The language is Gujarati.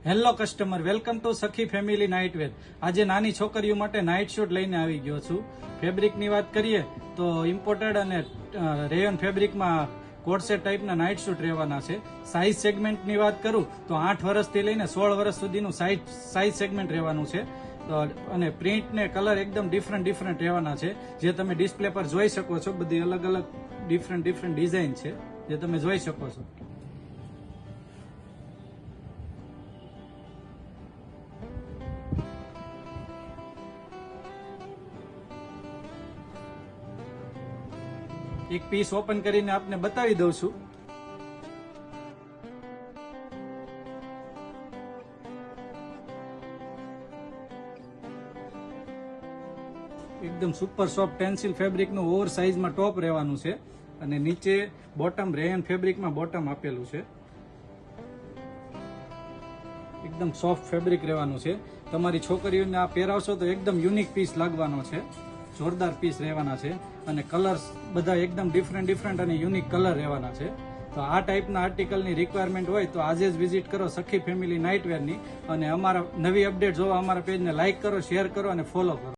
હેલો કસ્ટમર, વેલકમ ટુ સખી ફેમિલી નાઇટવેર. આજે નાની છોકરીઓ માટે નાઇટ શૂટ લઈને આવી ગયો છું. ફેબ્રિકની વાત કરીએ તો ઇમ્પોર્ટેડ અને રેયોન ફેબ્રિકમાં કોડસેટ ટાઈપના નાઇટ શૂટ રહેવાના છે. સાઇઝ સેગમેન્ટની વાત કરું તો 8 વર્ષથી લઈને 16 વર્ષ સુધીનું સાઇઝ સેગમેન્ટ રહેવાનું છે. અને પ્રિન્ટ ને કલર એકદમ ડિફરન્ટ રહેવાના છે. જે તમે ડિસ્પ્લે પર જોઈ શકો છો, બધી અલગ અલગ ડિફરન્ટ ડિઝાઇન છે જે તમે જોઈ શકો છો. એક પીસ ઓપન કરીને આપને બતાવી દઉં છું. એકદમ સુપર સોફ્ટ ટેન્સિલ ફેબ્રિકનું ઓવર સાઇઝમાં ટોપ રહેવાનું છે અને નીચે બોટમ રેયન ફેબ્રિકમાં બોટમ આપેલું છે. એકદમ સોફ્ટ ફેબ્રિક રહેવાનું છે. તમારી છોકરીઓને આ પહેરાવશો તો એકદમ યુનિક પીસ લાગવાનો છે. જોરદાર પીસ રહેવાના છે અને કલર્સ બધા એકદમ ડિફરન્ટ અને યુનિક કલર રહેવાના છે. તો આ ટાઈપના આર્ટિકલની રિક્વાયરમેન્ટ હોય તો આજે જ વિઝિટ કરો સખી ફેમિલી નાઇટવેરની. અને અમારા નવી અપડેટ જોવા અમારા પેજને લાઇક કરો, શેર કરો અને ફોલો કરો.